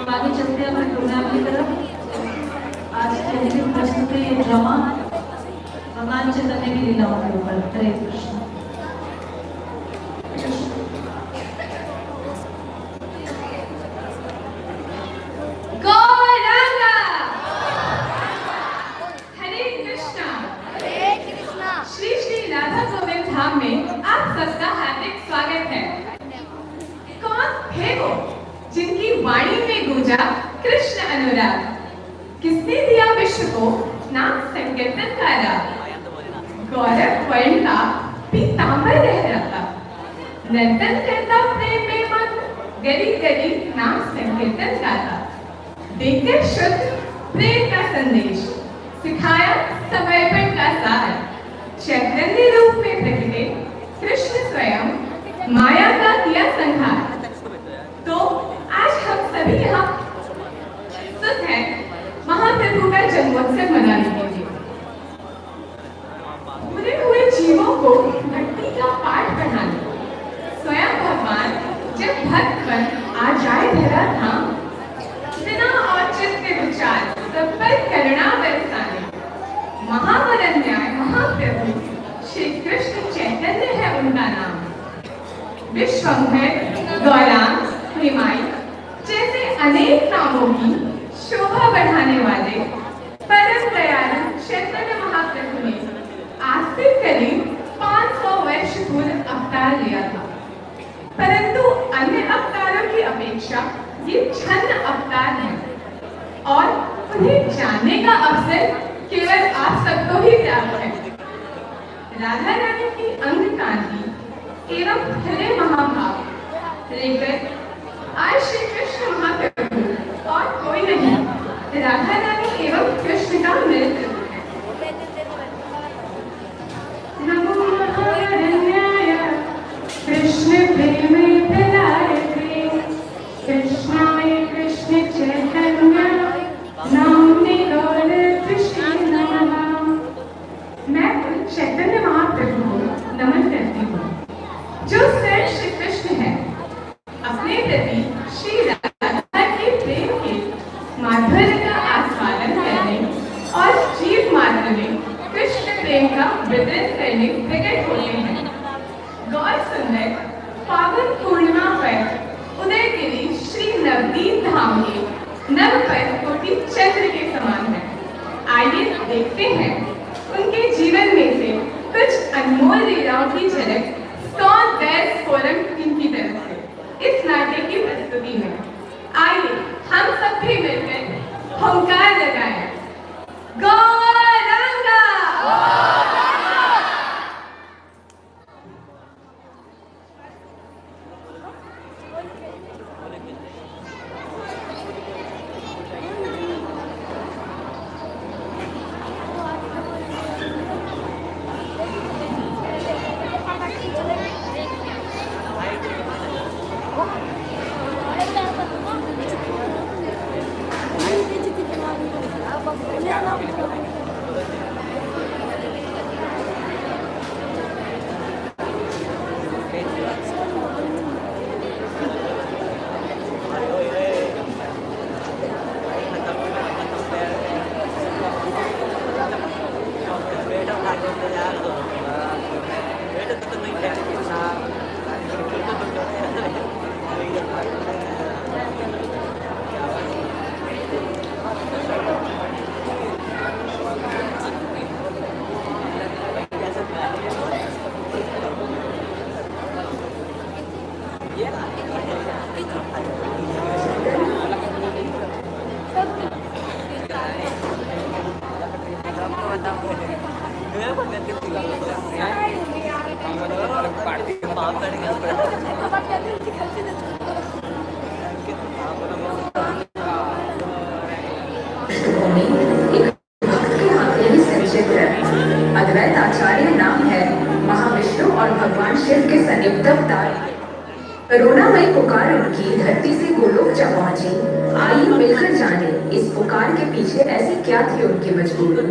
आगे चलते हैं अपने प्रोग्राम की तरफ। आज के अंतिम प्रस्तुत है ये ड्रामा भगवान चैतन्य की लीलाओं के ऊपर। हरे कृष्ण। धाम में आप सबका हार्दिक स्वागत है। कौन थे वो जिनकी वाणी में गूंजा कृष्ण अनुराग? किसने दिया विश्व को नाम संकीर्तन का राग? गौरव वर्ण का पीतांबर लहराता, नर्तन करता प्रेम में मन, गली गली नाम संकीर्तन गाता। देकर शुद्ध प्रेम का संदेश, सिखाया समर्पण का सार। चैतन्य रूप में प्रकटे कृष्ण स्वयं, माया का किया संहार। तो आज हम सभी यहाँ सुध हैं महाप्रभु का जन्मोत्सव मनाने के लिए। भूले हुए जीवों को भक्ति का पाठ पढ़ाने, स्वयं भगवान जब भक्त बन आ जाए धरा धाम, बिना औचित्य के विचार सब पर करुणा बरसाने। महावरन्याय महाप्रभु श्री कृष्ण चैतन्य है उनका नाम। विश्वंभर, गौरांग, हिमाई जैसे अनेक नामों की शोभा बढ़ाने वाले परम दयालु चैतन्य महाप्रभु ने आज से करीब 500 वर्ष पूर्व अवतार लिया था। परंतु अन्य अवतारों की अपेक्षा ये छन्न अवतार है और उन्हें जानने का अवसर केवल आप सबको ही प्राप्त है। राधा रानी की अंग कांति एवं हरे महाभाव लेकर आज श्री कृष्ण महाप्रभु और कोई नहीं, राधा रानी एवं कृष्ण का मित्र है। नमो महारण्याय कृष्ण प्रेम प्रदायते, कृष्णाय कृष्ण चैतन्य नाम्ने गौर कृष्ण नमः। मैं चैतन्य महाप्रभु को नमन करती हूँ, जो स्वयं श्री कृष्ण है। अपने प्रति श्री राधा के प्रेम के माधुर्य का आस्वादन करने और जीव मार्ग में कृष्ण प्रेम का वितरण करने प्रकट होते हैं। गौर सुंदर पावन पूर्णिमा पर उदय गिरी श्री नवदीप धाम के नव पर कोटि चंद्र के समान है। आइए देखते हैं उनके जीवन में से कुछ अनमोल लीलाओं की झलक स्टोन बेल्स फोरम टीम की तरफ से इस नाटक की प्रस्तुति में। आइए हम सब भी मिलकर हुंकार लगाएं, गौरांगा। अद्वैत आचार्य नाम है महाविष्णु और भगवान शिव के संयुक्त अवतार। करुणामयी पुकार उनकी धरती से गोलोक जा पहुंची। आइए मिलकर जाने इस पुकार के पीछे ऐसी क्या थी उनकी मजबूरी।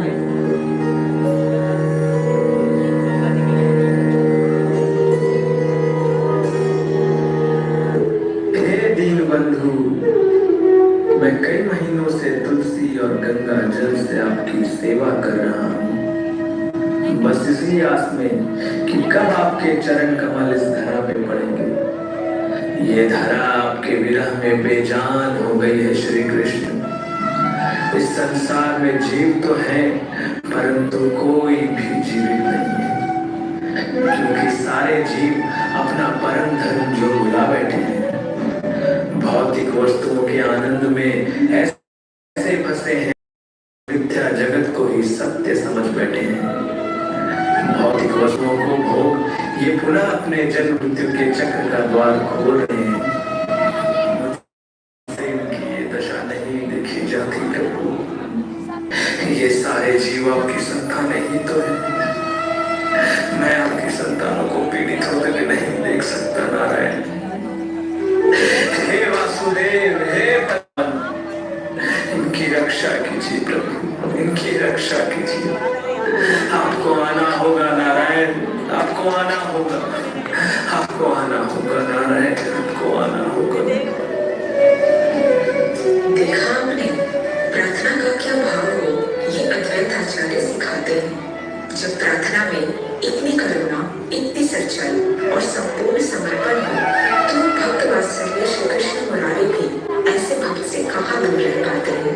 हे दीन बंधु, मैं कई महीनों से तुलसी और गंगा जल से आपकी सेवा कर रहा हूँ, बस इसी आस में कि कब आपके चरण कमल इस धरा पे पड़ेंगे। ये धरा आपके विरह में बेजान हो गई है श्री कृष्ण। इस संसार में जीव तो है परंतु कोई भी जीवित नहीं है, क्योंकि सारे जीव अपना परम धर्म जो भुला बैठे हैं। भौतिक वस्तुओं के आनंद में ऐसे फंसे हैं, मिथ्या जगत को ही सत्य समझ बैठे हैं। भौतिक वस्तुओं को भोग ये पुनः अपने जन्म मृत्यु के चक्र का द्वार खोल रहे हैं। इनकी ये दशा नहीं देखी जाती प्रभु। ये सारे जीव आपकी संतान ही तो है। मैं आपकी संतानों को पीड़ित होते हुए नहीं देख सकता नारायण। हे वासुदेव, हे भगवान, इनकी रक्षा कीजिए प्रभु, इनकी रक्षा कीजिए। आपको आना होगा नारायण, आपको आना होगा, आपको आना होगा नारायण, आपको आना होगा। देखा आपने प्रार्थना का क्या भाव हो, ये अद्वैत आचार्य सिखाते हैं। जब प्रार्थना में इतनी करुणा, इतनी सच्चाई और संपूर्ण समर्पण हो, तो भक्त वात्सल्य श्री कृष्ण मुरारी भी ऐसे भक्त से कहाँ दूर रह पाते हैं।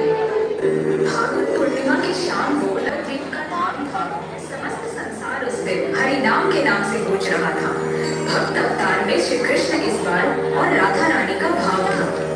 फागुन पूर्णिमा की शाम को द्वीप का नाम था। समस्त संसार उस दिन हरि नाम के नाम से गूंज रहा था। भक्त अवतार में श्री कृष्ण इस बार और राधा रानी का भाव था।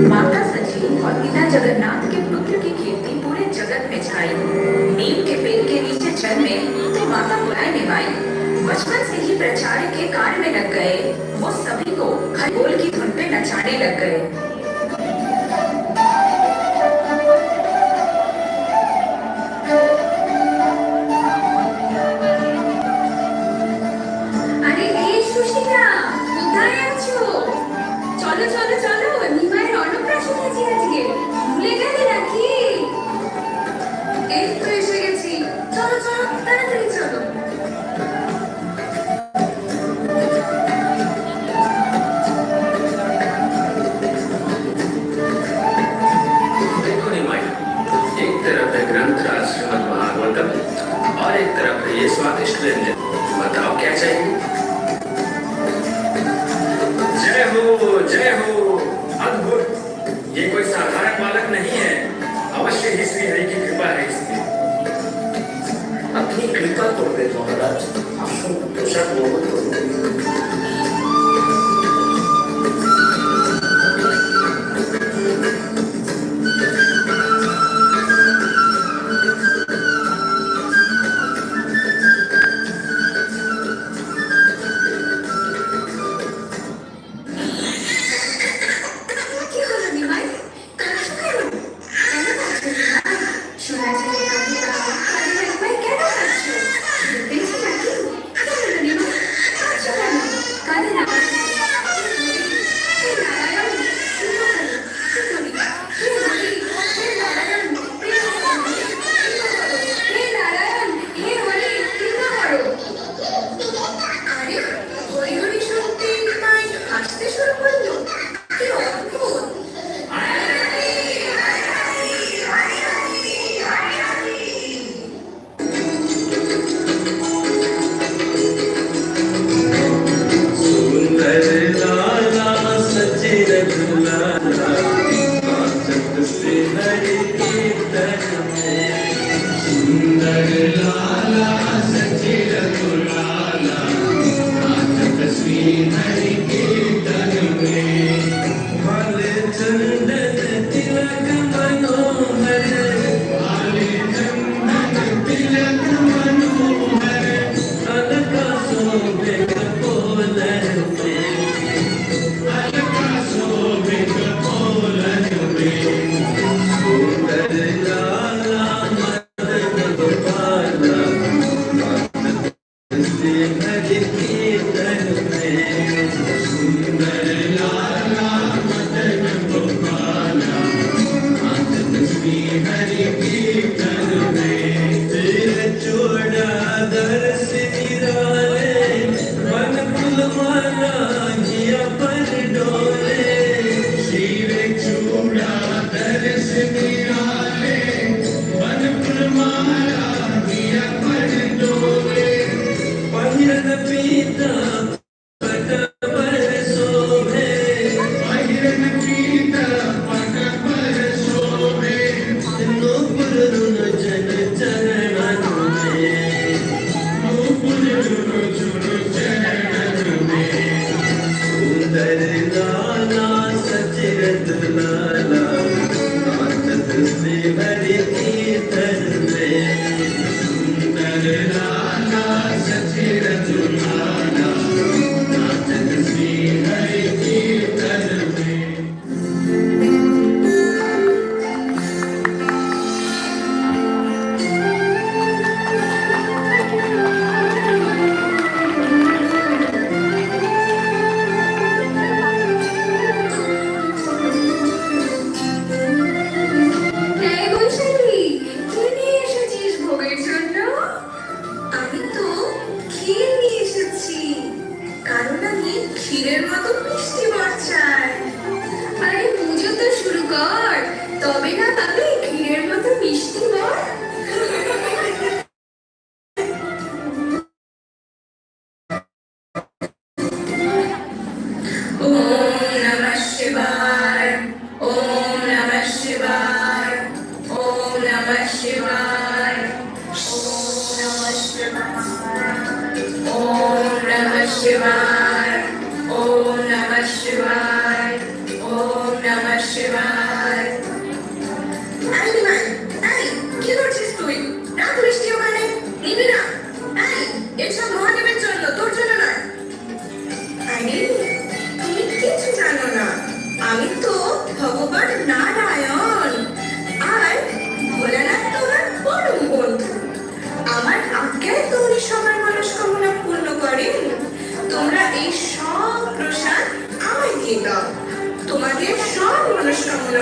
माता सची और पिता जगन्नाथ के पुत्र की कीर्ति पूरे जगत में छाई। नीम के पेड़ के नीचे जन्मे तो माता बुलाए निभाई। बचपन से ही प्रचार के कार्य में लग गए। वो सभी को हरि बोल की धुन पे नचाने लग गए। और एक तरफ ये स्वादिष्ट व्यंजन। बताओ क्या चाहिए? जय हो, जय हो। अद्भुत, ये कोई साधारण बालक नहीं है। अवश्य ही श्री हरि की कृपा है इसमें। अपनी कृपा तोड़ दे महाराज, पोषक लोगों को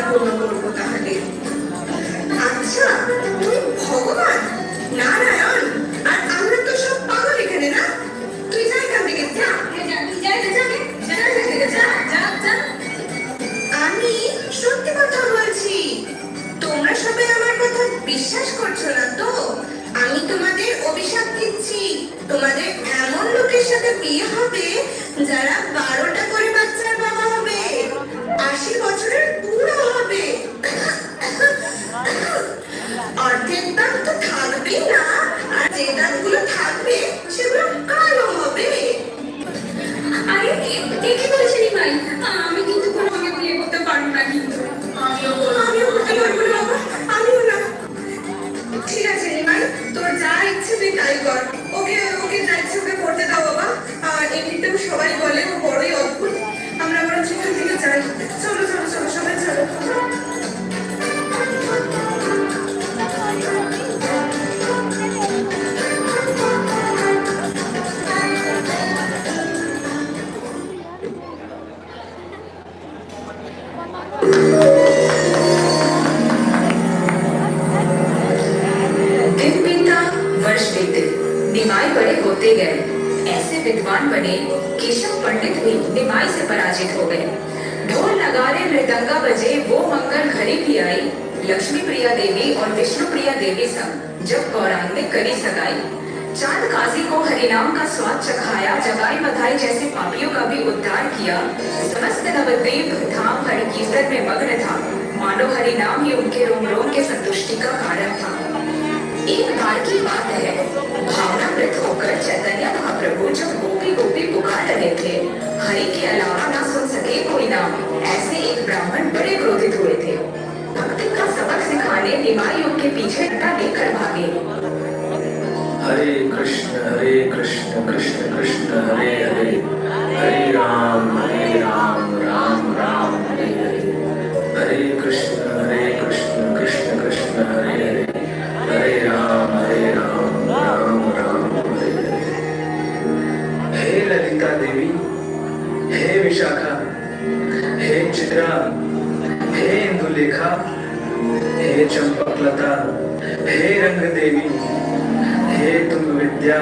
কোনো করবো তাহলে। আচ্ছা, তুই ভগবান, নারায়ণ, আর আমরা তো সব পাগল এখানে না? তুই যা এখান থেকে, যা। আমি সত্যি কথা বলছি, তোমরা সবাই আমার কথা বিশ্বাস করছো না তো? আমি তোমাদের অভিশাপ দিচ্ছি, তোমাদের এমন লোকের সাথে বিয়ে হবে যারা 12টা করে বাচ্চার বাবা হবে, 80 বছরের বুড়ো হবে। অর্ধেক দাঁত তো থাকবেই না, আর যে দাঁতগুলো থাকবে সেগুলো কালো হবে। আরে কি বলেছেন ভাই? আমি কিন্তু কোনোভাবে বিয়ে করতে পারবো না, কিন্তু আমিও করতে পারবো না বাবা, আমিও না। ঠিক আছে ভাই, তোর যা ইচ্ছে তুই তাই কর, ওকে যা ইচ্ছে ওকে করতে দাও বাবা। আর এমনিতেও সবাই বলে ও বড়ই অদ্ভুত, আমরা বরং সেখান থেকে যাই। চলো চলো চলো, সবাই চলো। दिन बीता, वर्ष बीते, निमाई बड़े होते गए। ऐसे विद्वान बने केशव पंडित भी निमाई से पराजित हो गए। ढोल नगाड़े मृदंगा बजे, वो मंगल घड़ी भी आई। लक्ष्मी प्रिया देवी और विष्णु प्रिया देवी संग जब गौरांग ने करी सगाई। चांद काजी को हरिनाम का स्वाद चखाया, जगाई बधाई जैसे पापियों का भी उद्धार किया। समस्त नवद्वीप धाम हरि कीर्तन में मग्न था, मानो हरिनाम ही उनके रोम रोम के संतुष्टि का कारण था। एक बार की बात है, भावनामृत होकर चैतन्य महाप्रभु जब गोपी गोपी पुकार रहे थे, हरि के अलावा ना सुन सके कोई नाम, ऐसे एक ब्राह्मण बड़े क्रोधित हुए थे। भक्ति का सबक सिखाने निमाई उनके पीछे डंडा लेकर भागे। हरे कृष्ण कृष्ण कृष्ण हरे हरे, हरे राम राम राम हरे हरे। हरे कृष्ण कृष्ण कृष्ण हरे हरे, हरे राम राम राम हरे हरे। हे ललिता देवी, हे विशाखा, हे चित्रा, हे इंदुलेखा, हे चंपकलता, हे रंग देवी, हे तुम विद्या,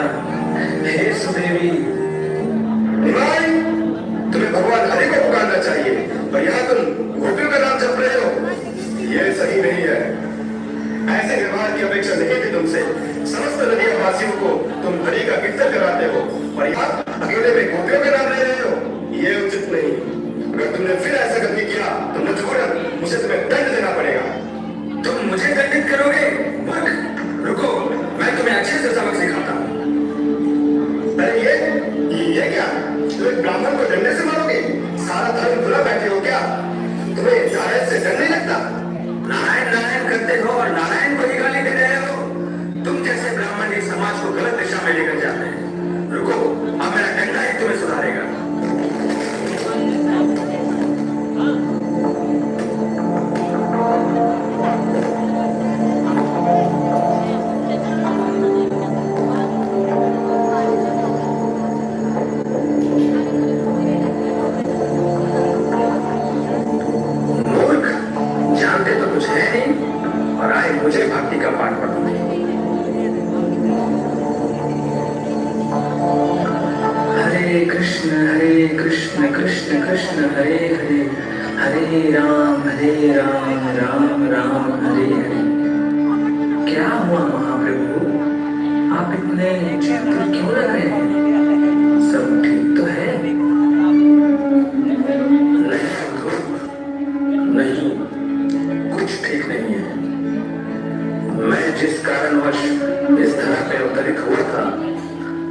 हे सुदेवी। तुम्हें भगवान हरि को पुकारना चाहिए, पर यहाँ तुम गोपियों का नाम जप रहे हो, ये सही नहीं है। ऐसे व्यवहार की अपेक्षा नहीं थी तुमसे। समस्त नदिया वासियों को तुम हरि का कीर्तन कराते हो, और यहाँ अकेले में गोपियों का नाम ले रहे हो, ये उचित नहीं। अगर तुमने फिर ऐसा गलती किया तो मुझे तुम्हें दंड देना पड़ेगा। तुम मुझे दंडित करोगे? मूर्ख, रुको, मैं तुम्हें अच्छे से सबक सिखाता हूँ। अरे ये क्या? तुम एक ब्राह्मण को डंडे से मारोगे? सारा धर्म भुला बैठे हो क्या? तुम्हें नारायण से डर नहीं लगता? नारायण नारायण करते हो और नारायण को ही गाली दे रहे हो। तुम जैसे ब्राह्मण ही समाज को गलत दिशा में लेकर जाते हैं। रुको, अब मेरा डंडा ही तुम्हें सुधारेगा। मुझे भक्ति का पाठ पढ़ना। हरे कृष्ण कृष्ण कृष्ण हरे हरे, हरे राम राम राम हरे हरे। क्या हुआ महाप्रभु, आप इतने चिंतित क्यों लग रहे हैं? सब ठीक तो है? नहीं, कुछ ठीक नहीं है। मैं जिस कारणवश इस धरा पे अवतरित हुआ था,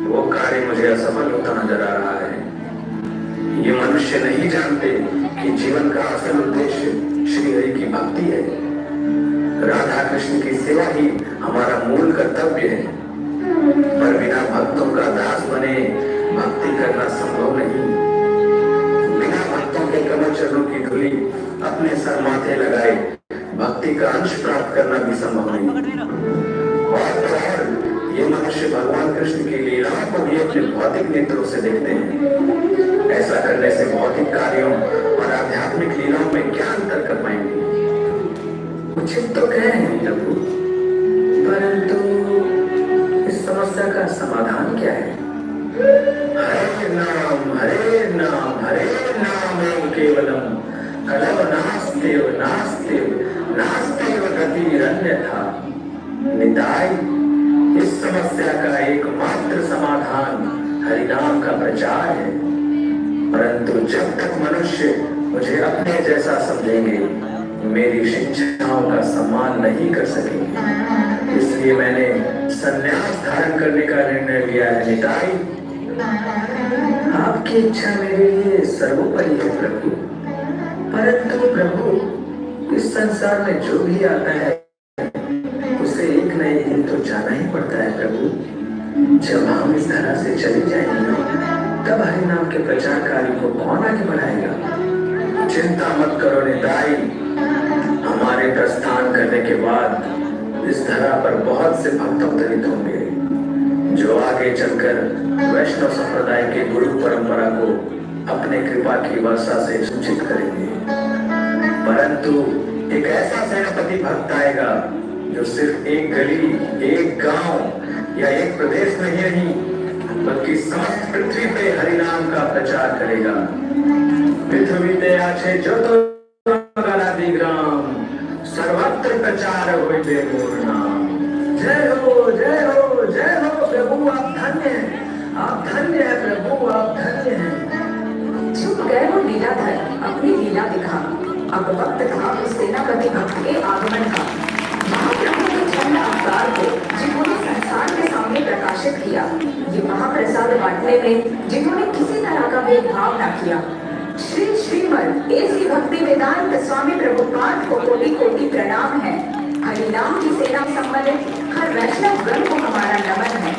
वो कार्य मुझे असफल होता नजर आ रहा है। ये मनुष्य नहीं जानते कि जीवन का असल उद्देश्य श्री हरि की भक्ति है। राधा कृष्ण की सेवा ही हमारा मूल कर्तव्य है, पर बिना भक्तों का दास बने भक्ति करना संभव नहीं। बिना भक्तों के कमल चरणों की धूली अपने सर माथे लगाए भक्ति का अंश प्राप्त करना भी संभव नहीं। और ये मनुष्य भगवान कृष्ण की लीलाओं को भी अपने भौतिक नेत्रों से देखते हैं। ऐसा करने से भौतिक कार्यों और आध्यात्मिक लीलाओं में क्या अंतर कर पाएंगे? तो कह रहे हैं प्रभु, परंतु इस समस्या का समाधान क्या है? हरे नाम हरे नाम हरे नाम एव केवलम कलव नास्तेव नास्तेव नास्तेव गतिरन्यथा। निताई, इस समस्या का एकमात्र समाधान हरिनाम का प्रचार है। परंतु जब तक मनुष्य मुझे अपने जैसा समझेंगे, मेरी शिक्षाओं का सम्मान नहीं कर सकेंगे। इसलिए मैंने संन्यास धारण करने का निर्णय लिया है। निताई, आपकी इच्छा मेरे लिए सर्वोपरि है प्रभु। परंतु प्रभु, इस संसार में जो भी आता है उसे एक न एक दिन तो जाना ही पड़ता है प्रभु। जब हम इस धरा से चले जाएंगे, तब हरि नाम के प्रचार कार्य को कौन आगे बढ़ाएगा? चिंता मत करो निताई, हमारे प्रस्थान करने के बाद इस धरा पर बहुत से भक्त अवतरित होंगे, जो आगे चलकर वैष्णव संप्रदाय के गुरु परंपरा को अपने कृपा की वर्षा से सूचित करेंगे। परंतु एक ऐसा सेनापति भक्त आएगा जो सिर्फ एक गली, एक गांव या एक प्रदेश में ही नहीं, बल्कि समस्त पृथ्वी पे हरिनाम का प्रचार करेगा। पृथ्वीते आछे जो तो ग्राम सर्वत्र प्रचार होइबे मोर नाम। जय हो जय हो जय हो प्रभु, आप धन्य हैं, आप धन्य हैं प्रभु, आप धन्य हैं। चुप गए हो लीलाधर, अपनी लीला दिखा। अब वक्त था उस सेनापति भक्त के आगमन का। महाप्रभु के चंद अवतार को जिन्होंने संसार के सामने प्रकाशित किया, ये महाप्रसाद बांटने में जिन्होंने किसी तरह का भेदभाव न किया, श्री श्रीमद एसी भक्ति वेदांत स्वामी प्रभुपाद को कोटि कोटि प्रणाम है। हरिनाम की सेना सम्मिलित हर वैष्णव गण को हमारा नमन है।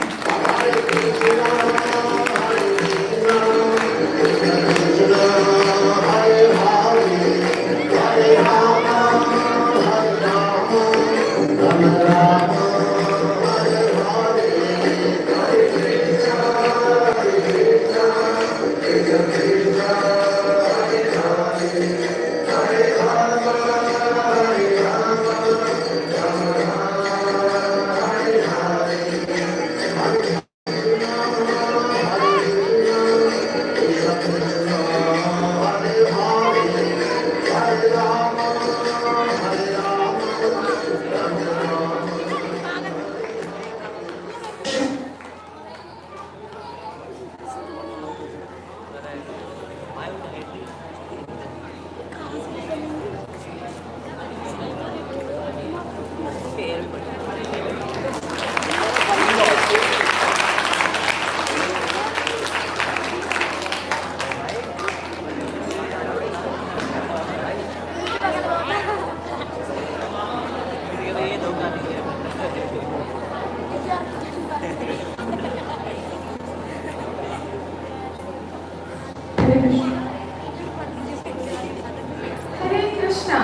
हरे कृष्णा।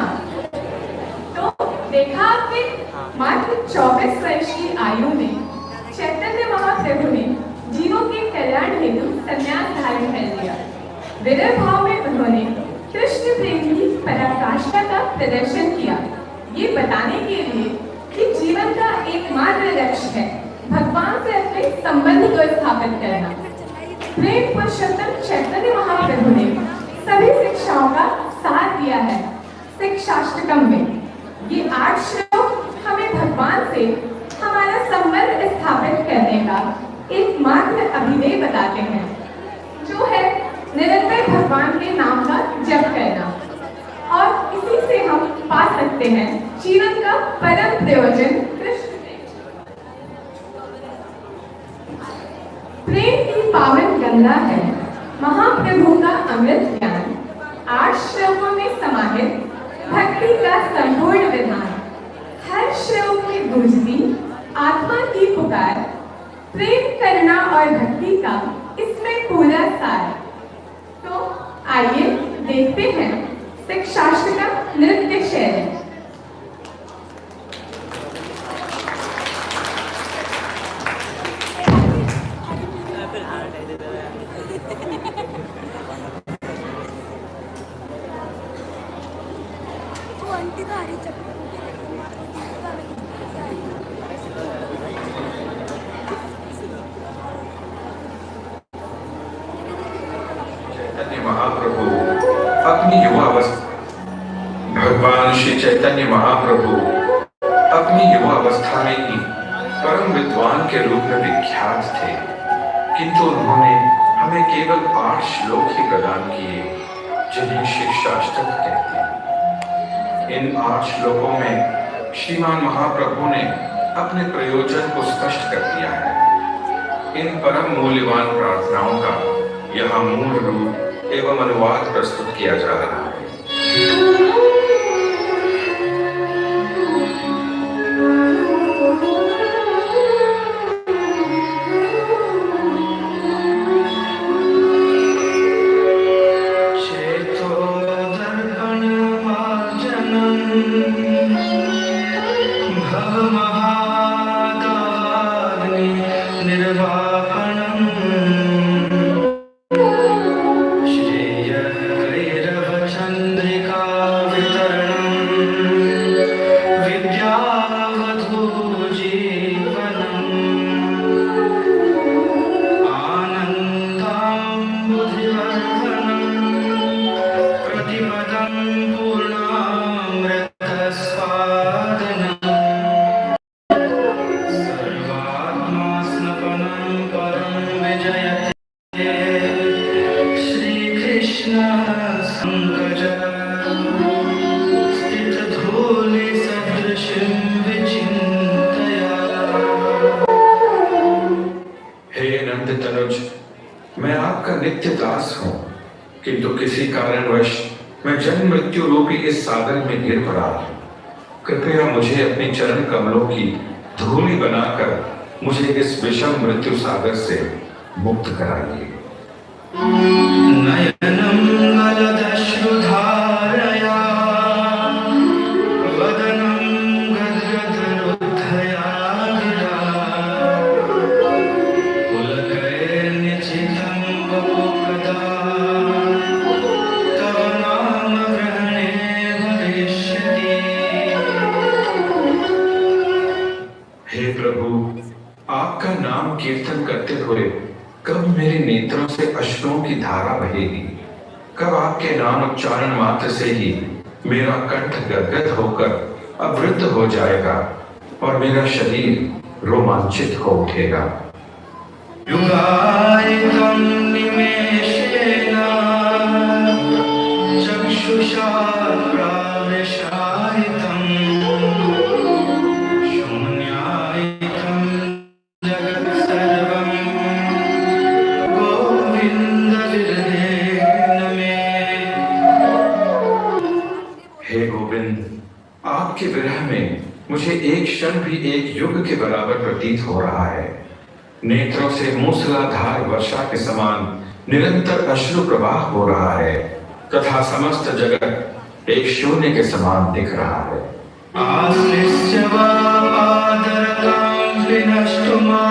तो देखा आपने, मात्र 24 वर्ष की आयु में चैतन्य महाप्रभु ने जीवों के कल्याण हेतु संन्यास धारण कर लिया। विरह भाव में उन्होंने कृष्ण प्रेम की पराकाष्ठा का प्रदर्शन किया, ये बताने के लिए कि जीवन का एकमात्र लक्ष्य है भगवान से अपने संबंध को स्थापित करना। प्रेम पुरुषोत्तम चैतन्य महाप्रभु ने सभी शिक्षाओं का साथ दिया है शिक्षाष्टकम में। ये 8 श्लोक हमें भगवान से हमारा संबंध स्थापित करने का एकमात्र अभिनय बताते हैं, जो है निरंतर भगवान के नाम का जप करना, और इसी से हम पा सकते हैं जीवन का परम प्रयोजन कृष्ण। प्रेम की पावन गंगा है महाप्रभु का अमृत ज्ञान, 8 श्लोकों में समाहित भक्ति का संपूर्ण विधान। हर श्लोक में गूंजती आत्मा की पुकार, प्रेम करना और भक्ति का इसमें पूरा सार। तो आइए देखते हैं शिक्षाष्टक का नृत्य शैली। तो आंटी का आ रही महाप्रभु अपनी युवावस्था भगवान श्री चैतन्य महाप्रभु अपनी युवावस्था में ही परम विद्वान के रूप में विख्यात थे, किंतु उन्होंने हमें केवल 8 श्लोक ही प्रदान किए जिन्हें शिक्षाष्टक कहते हैं। इन 8 श्लोकों में श्रीमान महाप्रभु ने अपने प्रयोजन को स्पष्ट कर दिया है। इन परम मूल्यवान प्रार्थनाओं का यहाँ मूल रूप एवं अनुवाद प्रस्तुत किया जा रहा है। मैं आपका नित्य दास हूं, किंतु किसी कारणवश मैं जन्म मृत्यु रूपी इस सागर में गिर पड़ा। कृपया मुझे अपने चरण कमलों की धूलि बनाकर मुझे इस विषम मृत्यु सागर से मुक्त कराइए। नयनम गलदश्रुधारया वदनम गद्गदरुद्धया गिरा पुलकैर्निचितं वपुकदा तव नाम ग्रहणे भविष्यति। हे प्रभु, आपका नाम कीर्तन करते हुए कब मेरे नेत्रों से अश्रुओं की धारा बहेगी? कब आपके नाम उच्चारण मात्र से ही मेरा कंठ गदगद होकर अवरुद्ध हो जाएगा और मेरा शरीर रोमांचित हो उठेगा? युगायितं निमेषेण चक्षुषा प्राविशायितं शून्यायितं जगत् सर्वं हे गोविंद, आपके विरह में मुझे एक क्षण भी एक युग के बराबर प्रतीत हो रहा है। नेत्रों से मूसलाधार वर्षा के समान निरंतर अश्रु प्रवाह हो रहा है तथा समस्त जगत एक शून्य के समान दिख रहा है। आश्लिष्य वा पादरकां विनष्टुमा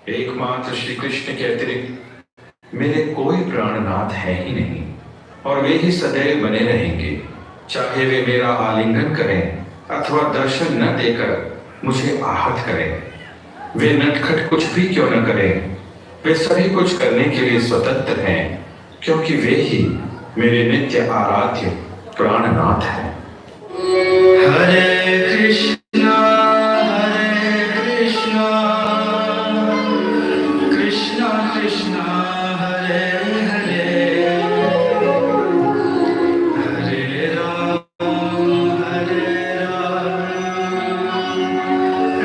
एकमात्र श्री कृष्ण के अतिरिक्त मेरे कोई प्राणनाथ है ही नहीं और वे ही सदैव बने रहेंगे, चाहे वे मेरा आलिंगन करें अथवा दर्शन न देकर मुझे आहत करें। वे नटखट कुछ भी क्यों न करें, वे सभी कुछ करने के लिए स्वतंत्र हैं, क्योंकि वे ही मेरे नित्य आराध्य प्राणनाथ हैं। हरे कृष्णा कृष्णा कृष्णा हरे हरे हरे राम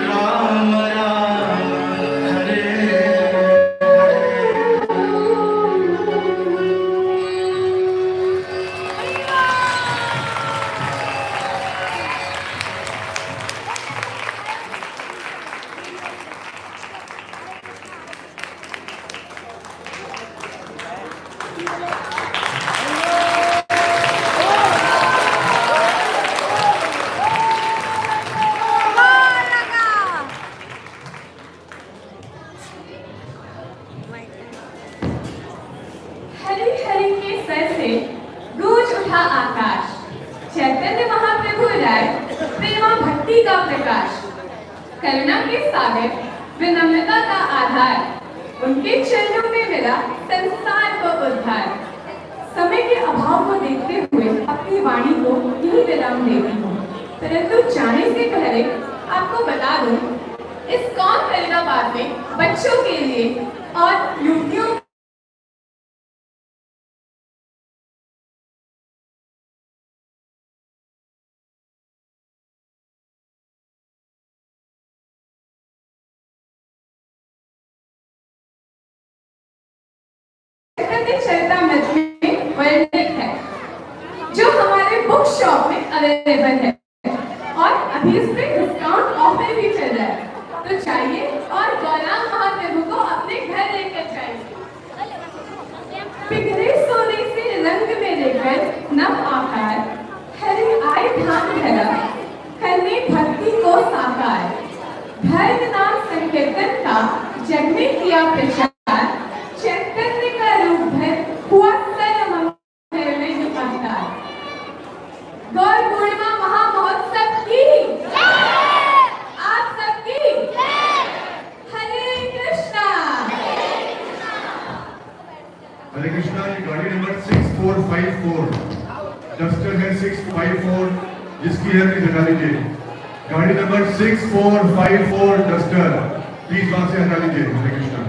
राम राम हरे हरे। करुणा के सागर, विनम्रता का आधार, उनके चरणों में मिला संसार को उद्धार। समय के अभाव को देखते हुए अपनी वाणी को यही विराम देती हूँ, परंतु जाने से पहले आपको बता दूं, इस कौन करेगा बात में बच्चों के लिए और युवतियों चरितामृत में वर्णित है, जो हमारे बुक शॉप में अवेलेबल है और अभी इस पे डिस्काउंट ऑफर भी चल रहा है, तो चाहिए और गौरांग महाप्रभु को अपने घर लेकर जाइए। पिघले सोने से रंग में लेकर नव आकार, हरि आए ध्यान धरा, करने भक्ति को साकार। धर्म नाम संकीर्तन का जग में किया प्रचार, चैतन्य का रूप धर हुआ सर्वमंगल में अवतार। गौर पूर्णिमा महामहोत्सव की आप सबकी हरे कृष्णा। हरे कृष्णा। ये गाड़ी नंबर 6454 डस्टर है 654, जिसकी है प्लीज हटा लीजिए। गाड़ी नंबर 6454 डस्टर, प्लीज वहां से हटा लीजिए। हरे कृष्णा।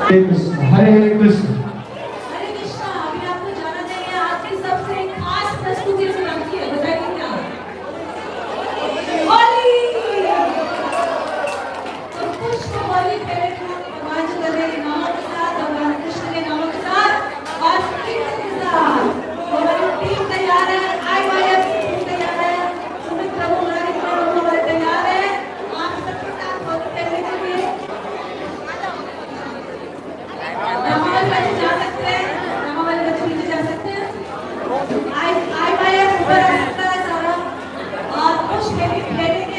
हरे कृष्ण। हरे कृष्ण। हरे कृष्णा। अभी आपने ठहरे ठहरे